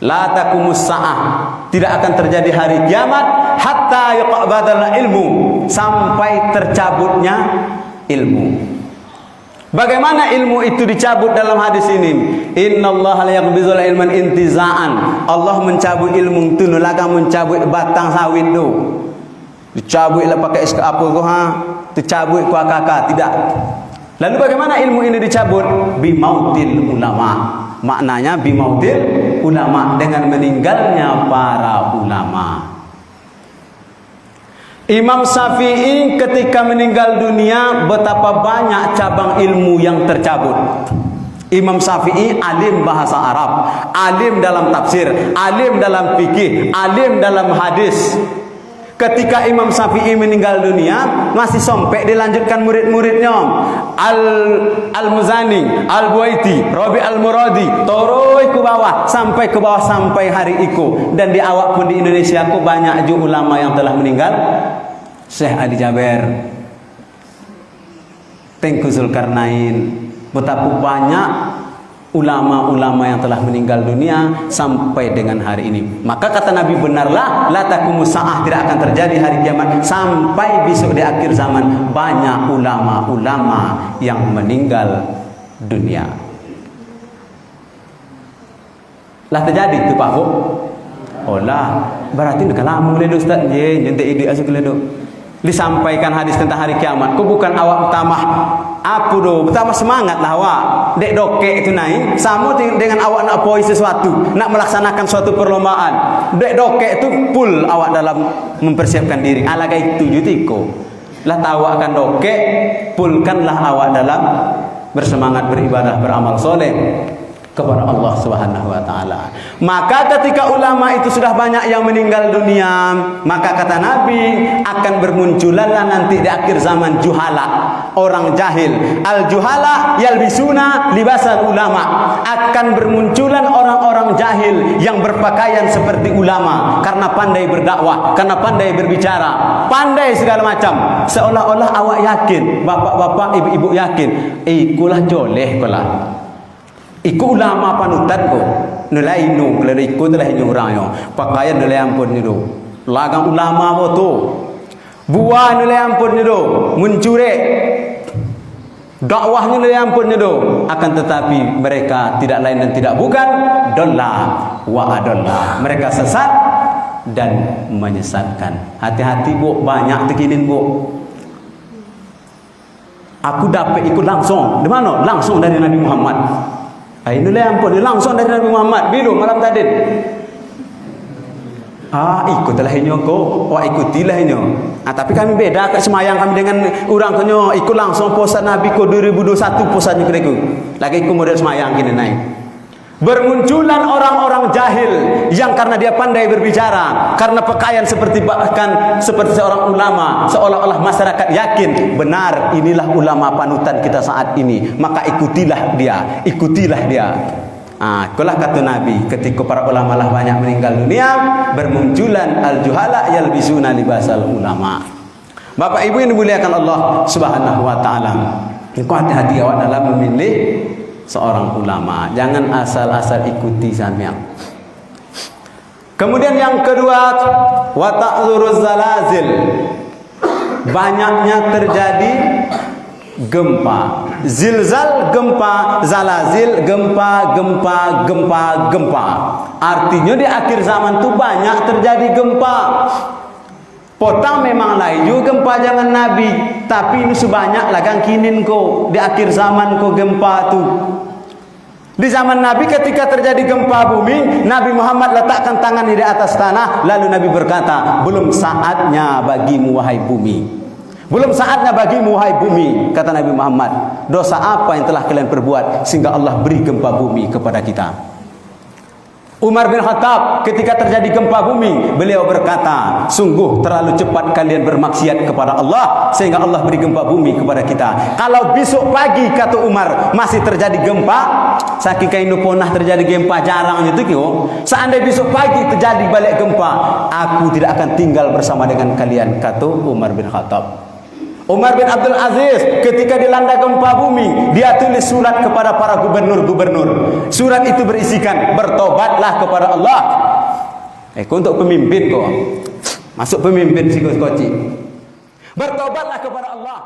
La taqumus sa'ah, tidak akan terjadi hari kiamat hatta yuqbadal ilmu, sampai tercabutnya ilmu. Bagaimana ilmu itu dicabut dalam hadis ini? Innallaha la yaqbidul ilman intiza'an. Allah mencabut ilmu itu nulaga mencabut batang sawit tu. Dicabut lah pakai es apa tu ha? Dicabut ku akak tidak. Lalu bagaimana ilmu ini dicabut? Bimautil ulama. Maknanya bimautil ulama, dengan meninggalnya para ulama. Imam Syafi'i ketika meninggal dunia, betapa banyak cabang ilmu yang tercabut. Imam Syafi'i alim bahasa Arab, alim dalam tafsir, alim dalam fikih, alim dalam hadis. Ketika Imam Syafi'i meninggal dunia, masih sampai dilanjutkan murid-muridnya. Al-Muzani, Al-Buaiti, Rabi Al-Muradi, toroi ke bawah sampai hari itu. Dan di awak pun di Indonesia ku banyak juga ulama yang telah meninggal. Syekh Ali Jaber, Tengku Zulkarnain, betapa banyak ulama-ulama yang telah meninggal dunia sampai dengan hari ini. Maka kata Nabi, benarlah la taqumus sa'ah, tidak akan terjadi hari kiamat sampai besok di akhir zaman banyak ulama-ulama yang meninggal dunia. Lah terjadi tu Pak Bu. Oh lah, berarti nak lama boleh Ustaz. Ye, jentik ide asal keleduk. Disampaikan hadis tentang hari kiamat. Kau bukan awak pertama. Apa do? Pertama semangat lah awak. Dek dokek itu naik. Sama dengan awak nak poi sesuatu, nak melaksanakan suatu perlombaan. Dek dokek itu full awak dalam mempersiapkan diri. Alagai itu jutiko. Lah tahu akan dokek, fullkanlah awak dalam bersemangat beribadah, beramal soleh kepada Allah Subhanahu wa taala. Maka ketika ulama itu sudah banyak yang meninggal dunia, maka kata Nabi akan bermunculanlah nanti di akhir zaman juhala, orang jahil. Al juhala yalbisuna libasal ulama. Akan bermunculan orang-orang jahil yang berpakaian seperti ulama karena pandai berdakwah, karena pandai berbicara, pandai segala macam. Seolah-olah awak yakin, bapak-bapak, ibu-ibu yakin, ikulah joleh kulah. Iku ulama panutan ko. Nilai inu, kalau ikut telah inu orang yo. Pakaian nilai ampun ni do. Lagang ulama mo tu. Buah nilai ampun ni do. Mencuri. Dakwah nilai ampun ni do. Akan tetapi mereka tidak lain dan tidak bukan dollah wa adollah. Mereka sesat dan menyesatkan. Hati-hati bu, banyak tekinin bu. Aku dapat ikut langsung. Di mana? Langsung dari Nabi Muhammad. Ini lah ampun, langsung dari Nabi Muhammad. Biru malam tadi. Ikutlah ini ko, ikutilah ini. Tapi kami beda kat semayang kami dengan orang konyo. Ikut langsung pusat Nabi ko 2021 pusatnya kira ku. Lagi ikut model semayang kini naik. Bermunculan orang-orang jahil yang karena dia pandai berbicara, karena pakaian seperti bahkan seperti seorang ulama, seolah-olah masyarakat yakin benar inilah ulama panutan kita saat ini, maka ikutilah dia, ikutilah dia. Itulah kata Nabi, ketika para ulama lah banyak meninggal dunia, bermunculan al-juhala yalbisuna libasal ulama. Bapak Ibu yang dimuliakan Allah Subhanahu wa taala, engkau hati-hati awak dalam memilih seorang ulama. Jangan asal-asal ikuti sampean. Kemudian yang kedua, wa ta'zuruz zalazil. Banyaknya terjadi gempa. Zilzal gempa, zalazil gempa. Artinya di akhir zaman tu banyak terjadi gempa. Potang memang laju gempa zaman Nabi, tapi ini sebanyak lagang kinin ko di akhir zaman ko gempa tu. Di zaman Nabi ketika terjadi gempa bumi, Nabi Muhammad letakkan tangan di atas tanah, lalu Nabi berkata, belum saatnya bagimu wahai bumi. Belum saatnya bagimu wahai bumi, kata Nabi Muhammad. Dosa apa yang telah kalian perbuat sehingga Allah beri gempa bumi kepada kita? Umar bin Khattab ketika terjadi gempa bumi, beliau berkata, sungguh terlalu cepat kalian bermaksiat kepada Allah sehingga Allah beri gempa bumi kepada kita. Kalau besok pagi, kata Umar, masih terjadi gempa, saking kainu punah terjadi gempa jarang itu kyo. Seandainya besok pagi terjadi balik gempa, aku tidak akan tinggal bersama dengan kalian, kata Umar bin Khattab. Umar bin Abdul Aziz ketika dilanda gempa bumi, dia tulis surat kepada para gubernur-gubernur. Surat itu berisikan, bertobatlah kepada Allah. Untuk pemimpin kok. Masuk pemimpin si koci. Bertobatlah kepada Allah.